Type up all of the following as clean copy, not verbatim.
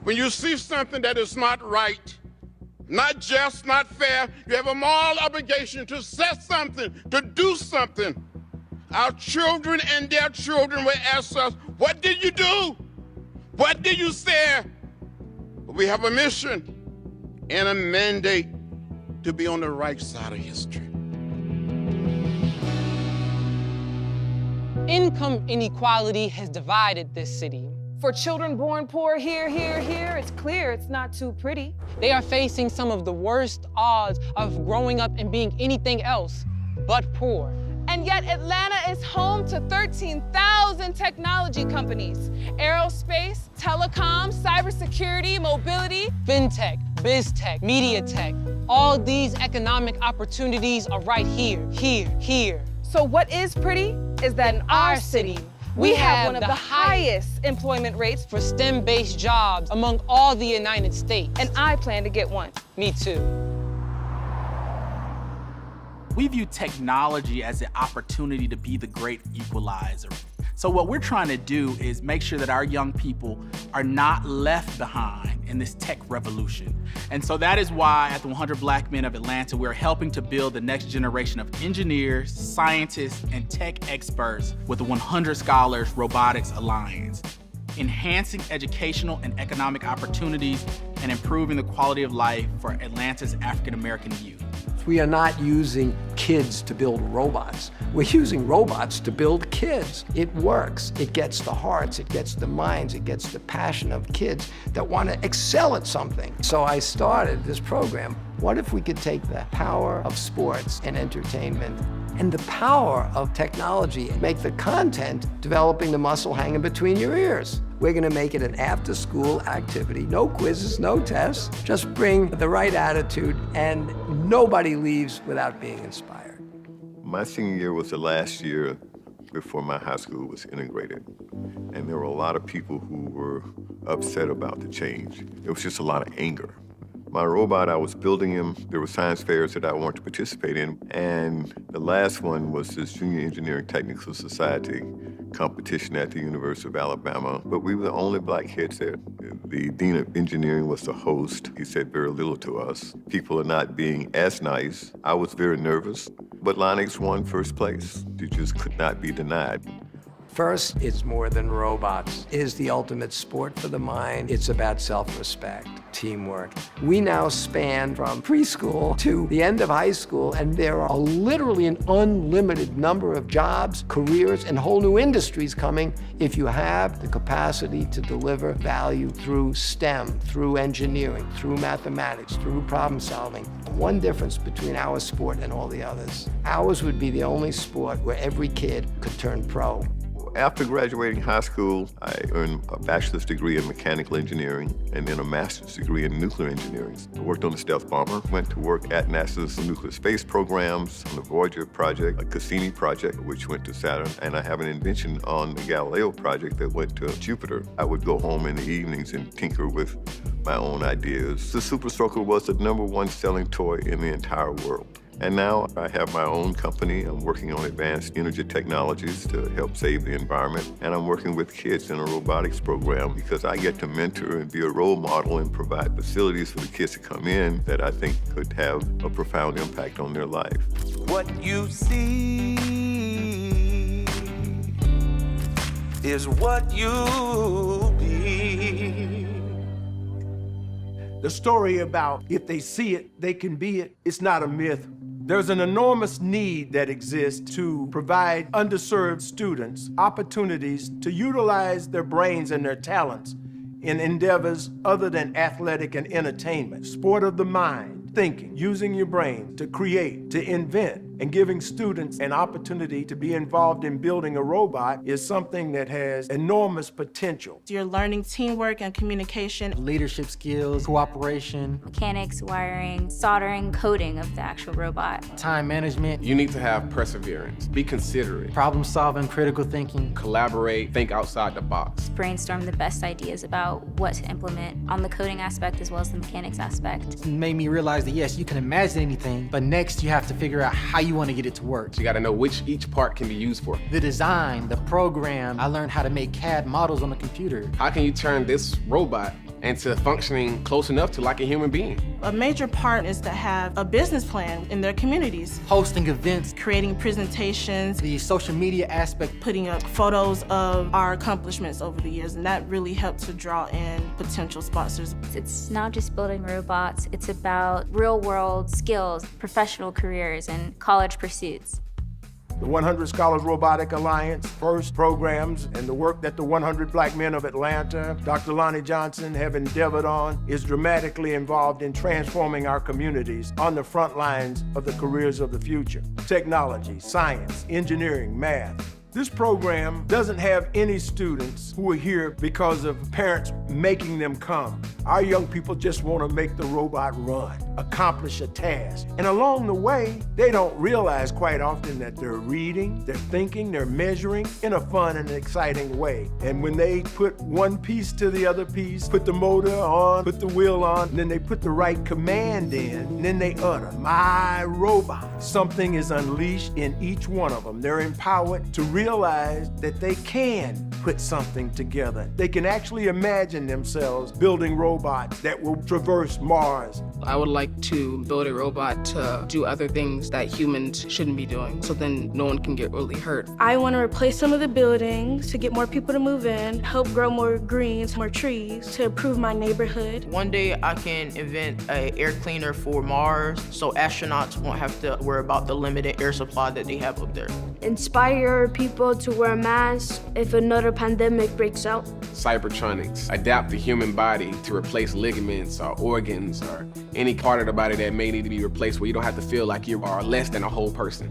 When you see something that is not right, not just, not fair, you have a moral obligation to say something, to do something. Our children and their children will ask us, what did you do? What did you say? We have a mission and a mandate to be on the right side of history. Income inequality has divided this city. For children born poor here, it's clear it's not too pretty. They are facing some of the worst odds of growing up and being anything else but poor. And yet Atlanta is home to 13,000 technology companies. Aerospace, telecom, cybersecurity, mobility. FinTech, BizTech, MediaTech, all these economic opportunities are right here, here. So what is pretty is that in our city, we have one of the highest employment rates for STEM-based jobs among all the United States. And I plan to get one. Me too. We view technology as an opportunity to be the great equalizer. So what we're trying to do is make sure that our young people are not left behind in this tech revolution. And so that is why at the 100 Black Men of Atlanta, we're helping to build the next generation of engineers, scientists, and tech experts with the 100 Scholars Robotics Alliance, enhancing educational and economic opportunities and improving the quality of life for Atlanta's African-American youth. We are not using kids to build robots. We're using robots to build kids. It works. It gets the hearts, it gets the minds, it gets the passion of kids that want to excel at something. So I started this program. What if we could take the power of sports and entertainment and the power of technology and make the content developing the muscle hanging between your ears? We're going to make it an after-school activity. No quizzes, no tests. Just bring the right attitude, and nobody leaves without being inspired. My senior year was the last year before my high school was integrated. And there were a lot of people who were upset about the change. There was just a lot of anger. My robot, I was building him. There were science fairs that I wanted to participate in. And the last one was this Junior Engineering Technical Society competition at the University of Alabama. But we were the only black kids there. The Dean of Engineering was the host. He said very little to us. People are not being as nice. I was very nervous, but Lonix won first place. It just could not be denied. First, it's more than robots. It is the ultimate sport for the mind. It's about self-respect, teamwork. We now span from preschool to the end of high school, and there are literally an unlimited number of jobs, careers, and whole new industries coming if you have the capacity to deliver value through STEM, through engineering, through mathematics, through problem solving. One difference between our sport and all the others. Ours would be the only sport where every kid could turn pro. After graduating high school, I earned a bachelor's degree in mechanical engineering and then a master's degree in nuclear engineering. I worked on the stealth bomber, went to work at NASA's nuclear space programs, on the Voyager project, a Cassini project, which went to Saturn, and I have an invention on the Galileo project that went to Jupiter. I would go home in the evenings and tinker with my own ideas. The Super Stroker was the #1 selling toy in the entire world. And now I have my own company. I'm working on advanced energy technologies to help save the environment. And I'm working with kids in a robotics program because I get to mentor and be a role model and provide facilities for the kids to come in that I think could have a profound impact on their life. What you see is what you be. The story about if they see it, they can be it, it's not a myth. There's an enormous need that exists to provide underserved students opportunities to utilize their brains and their talents in endeavors other than athletic and entertainment. Sport of the mind, thinking, using your brain to create, to invent, and giving students an opportunity to be involved in building a robot is something that has enormous potential. You're learning teamwork and communication, leadership skills, cooperation, mechanics, wiring, soldering, coding of the actual robot, time management. You need to have perseverance, be considerate, problem solving, critical thinking, collaborate, think outside the box, brainstorm the best ideas about what to implement on the coding aspect as well as the mechanics aspect. It made me realize that yes, you can imagine anything, but next you have to figure out how you want to get it to work. So you got to know which each part can be used for. The design, the program. I learned how to make CAD models on the computer. How can you turn this robot and to functioning close enough to like a human being. A major part is to have a business plan in their communities. Hosting events, Creating presentations, the social media aspect. putting up photos of our accomplishments over the years, and that really helped to draw in potential sponsors. It's not just building robots, it's about real-world skills, professional careers, and college pursuits. The 100 Scholars Robotics Alliance, FIRST programs, and the work that the 100 Black Men of Atlanta, Dr. Lonnie Johnson, have endeavored on is dramatically involved in transforming our communities on the front lines of the careers of the future. Technology, science, engineering, math. This program doesn't have any students who are here because of parents making them come. Our young people just want to make the robot run, accomplish a task. And along the way, they don't realize quite often that they're reading, they're thinking, they're measuring in a fun and exciting way. And when they put one piece to the other piece, put the motor on, put the wheel on, and then they put the right command in, and then they utter, "My robot." Something is unleashed in each one of them. They're empowered to realize that they can put something together. They can actually imagine themselves building robots that will traverse Mars. I would like to build a robot to do other things that humans shouldn't be doing, so then no one can get really hurt. I want to replace some of the buildings to get more people to move in, help grow more greens, more trees, to improve my neighborhood. One day I can invent an air cleaner for Mars so astronauts won't have to worry about the limited air supply that they have up there. Inspire people to wear masks if another pandemic breaks out. Cybertronics adapt the human body to replace ligaments or organs or any part of the body that may need to be replaced where you don't have to feel like you are less than a whole person.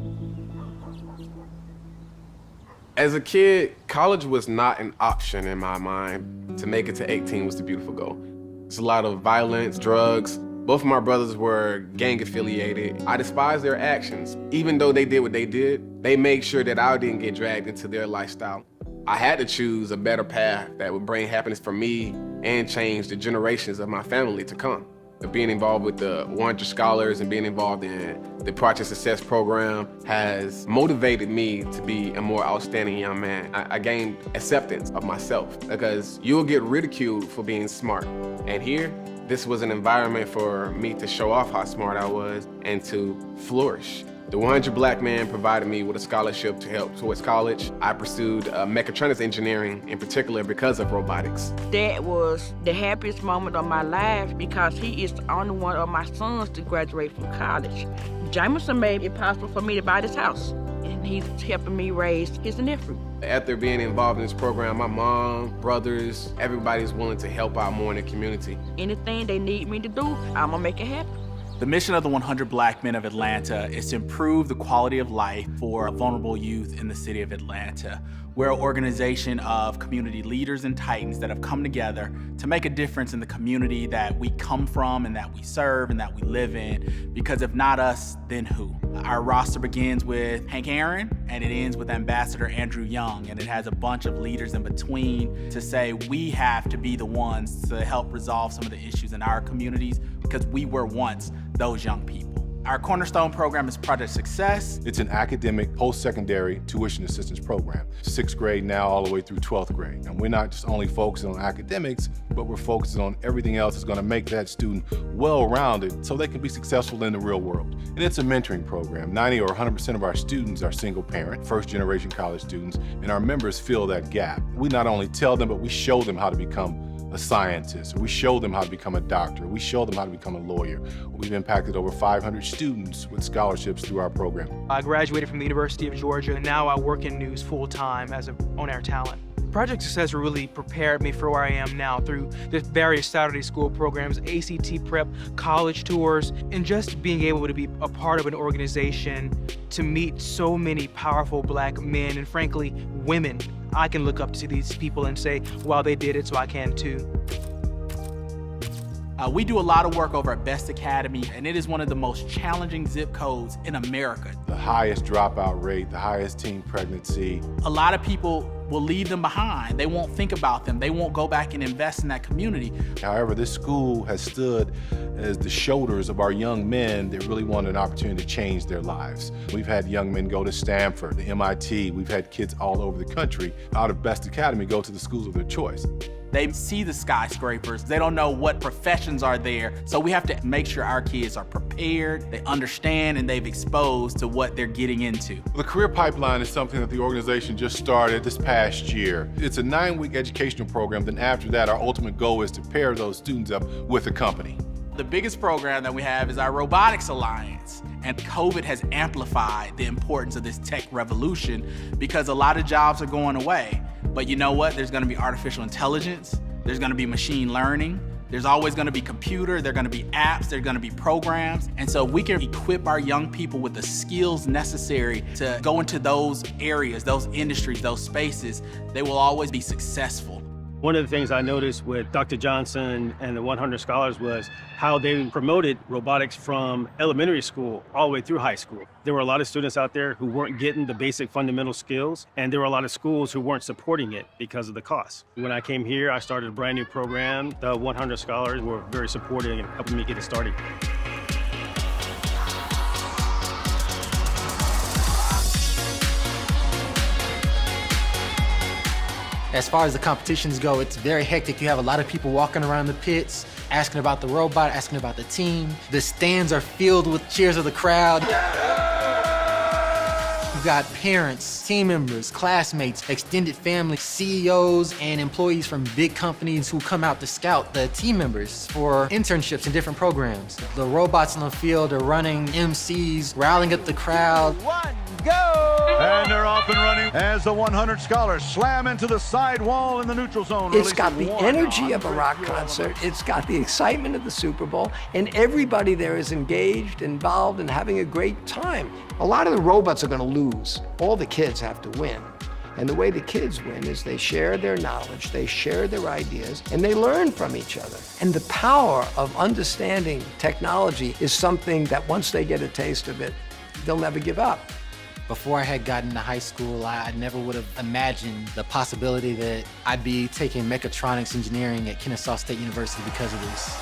As a kid, college was not an option in my mind. To make it to 18 was the beautiful goal. There's a lot of violence, drugs. Both of my brothers were gang affiliated. I despise their actions. Even though they did what they did, they made sure that I didn't get dragged into their lifestyle. I had to choose a better path that would bring happiness for me and change the generations of my family to come. Being involved with the 100 Scholars and being involved in the Project Success program has motivated me to be a more outstanding young man. I gained acceptance of myself because you'll get ridiculed for being smart. And here, this was an environment for me to show off how smart I was and to flourish. The 100 Black Men provided me with a scholarship to help towards college. I pursued mechatronics engineering in particular because of robotics. That was the happiest moment of my life because he is the only one of my sons to graduate from college. Jameson made it possible for me to buy this house, and he's helping me raise his nephew. After being involved in this program, my mom, brothers, everybody's willing to help out more in the community. Anything they need me to do, I'm gonna make it happen. The mission of the 100 Black Men of Atlanta is to improve the quality of life for vulnerable youth in the city of Atlanta. We're an organization of community leaders and titans that have come together to make a difference in the community that we come from and that we serve and that we live in, because if not us, then who? Our roster begins with Hank Aaron and it ends with Ambassador Andrew Young, and it has a bunch of leaders in between to say we have to be the ones to help resolve some of the issues in our communities because we were once those young people. Our cornerstone program is Project Success. It's an academic post-secondary tuition assistance program. 6th grade now all the way through 12th grade. And we're not just only focusing on academics, but we're focusing on everything else that's gonna make that student well-rounded so they can be successful in the real world. And it's a mentoring program. 90 or 100% of our students are single parent, first-generation college students, and our members fill that gap. We not only tell them, but we show them how to become a scientist. We show them how to become a doctor. We show them how to become a lawyer. We've impacted over 500 students with scholarships through our program. I graduated from the University of Georgia, and now I work in news full-time as an on-air talent. Project Success really prepared me for where I am now through the various Saturday school programs, ACT prep, college tours, and just being able to be a part of an organization to meet so many powerful Black men and frankly, women. I can look up to these people and say, wow, they did it, so I can too. We do a lot of work over at Best Academy, and it is one of the most challenging zip codes in America. The highest dropout rate, the highest teen pregnancy. A lot of people will leave them behind. They won't think about them. They won't go back and invest in that community. However, this school has stood as the shoulders of our young men that really want an opportunity to change their lives. We've had young men go to Stanford, the MIT. We've had kids all over the country out of Best Academy go to the schools of their choice. They see the skyscrapers. They don't know what professions are there. So we have to make sure our kids are prepared, they understand, and they've exposed to what they're getting into. The Career Pipeline is something that the organization just started this past year. It's a 9-week educational program. Then after that, our ultimate goal is to pair those students up with a company. The biggest program that we have is our Robotics Alliance. And COVID has amplified the importance of this tech revolution because a lot of jobs are going away. But you know what? There's gonna be artificial intelligence, there's gonna be machine learning, there's always gonna be computer, there're gonna be apps, there's gonna be programs. And so we can equip our young people with the skills necessary to go into those areas, those industries, those spaces. They will always be successful. One of the things I noticed with Dr. Johnson and the 100 Scholars was how they promoted robotics from elementary school all the way through high school. There were a lot of students out there who weren't getting the basic fundamental skills, and there were a lot of schools who weren't supporting it because of the cost. When I came here, I started a brand new program. The 100 Scholars were very supportive and helping me get it started. As far as the competitions go, it's very hectic. You have a lot of people walking around the pits, asking about the robot, asking about the team. The stands are filled with cheers of the crowd. You've got parents, team members, classmates, extended family, CEOs, and employees from big companies who come out to scout the team members for internships and different programs. The robots in the field are running MCs, riling up the crowd. And they're off and running as the 100 Scholars slam into the side wall in the neutral zone. It's got the energy of a rock concert. It's got the excitement of the Super Bowl. And everybody there is engaged, involved, and having a great time. A lot of the robots are going to lose. All the kids have to win. And the way the kids win is they share their knowledge, they share their ideas, and they learn from each other. And the power of understanding technology is something that once they get a taste of it, they'll never give up. Before I had gotten to high school, I never would have imagined the possibility that I'd be taking mechatronics engineering at Kennesaw State University because of this.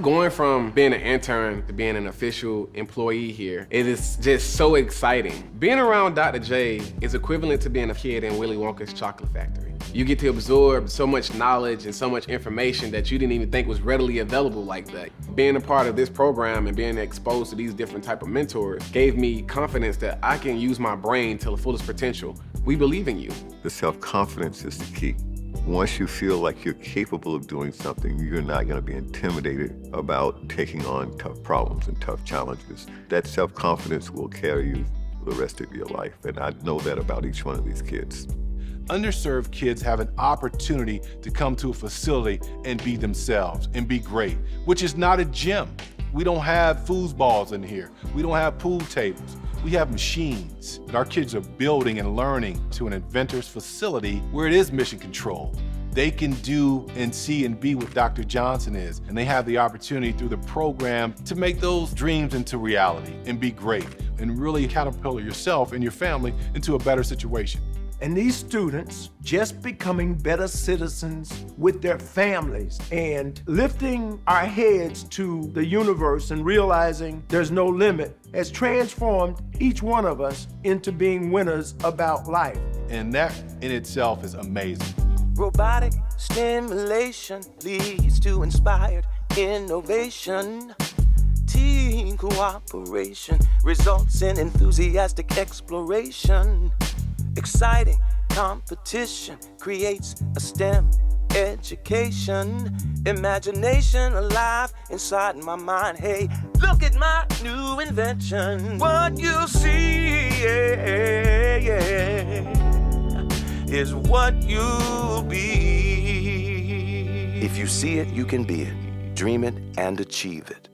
Going from being an intern to being an official employee here, it is just so exciting. Being around Dr. J is equivalent to being a kid in Willy Wonka's chocolate factory. You get to absorb so much knowledge and so much information that you didn't even think was readily available like that. Being a part of this program and being exposed to these different type of mentors gave me confidence that I can use my brain to the fullest potential. We believe in you. The self-confidence is the key. Once you feel like you're capable of doing something, you're not going to be intimidated about taking on tough problems and tough challenges. That self-confidence will carry you the rest of your life, and I know that about each one of these kids. Underserved kids have an opportunity to come to a facility and be themselves and be great, which is not a gym. We don't have foosballs in here. We don't have pool tables. We have machines that our kids are building and learning to an inventor's facility where it is mission control. They can do and see and be what Dr. Johnson is, and they have the opportunity through the program to make those dreams into reality and be great and really catapult yourself and your family into a better situation. And these students just becoming better citizens with their families and lifting our heads to the universe and realizing there's no limit has transformed each one of us into being winners about life. And that in itself is amazing. Robotic stimulation leads to inspired innovation. Team cooperation results in enthusiastic exploration. Exciting competition creates a STEM education. Imagination alive inside my mind. Hey, look at my new invention. What you see is what you'll be. If you see it, you can be it. Dream it and achieve it.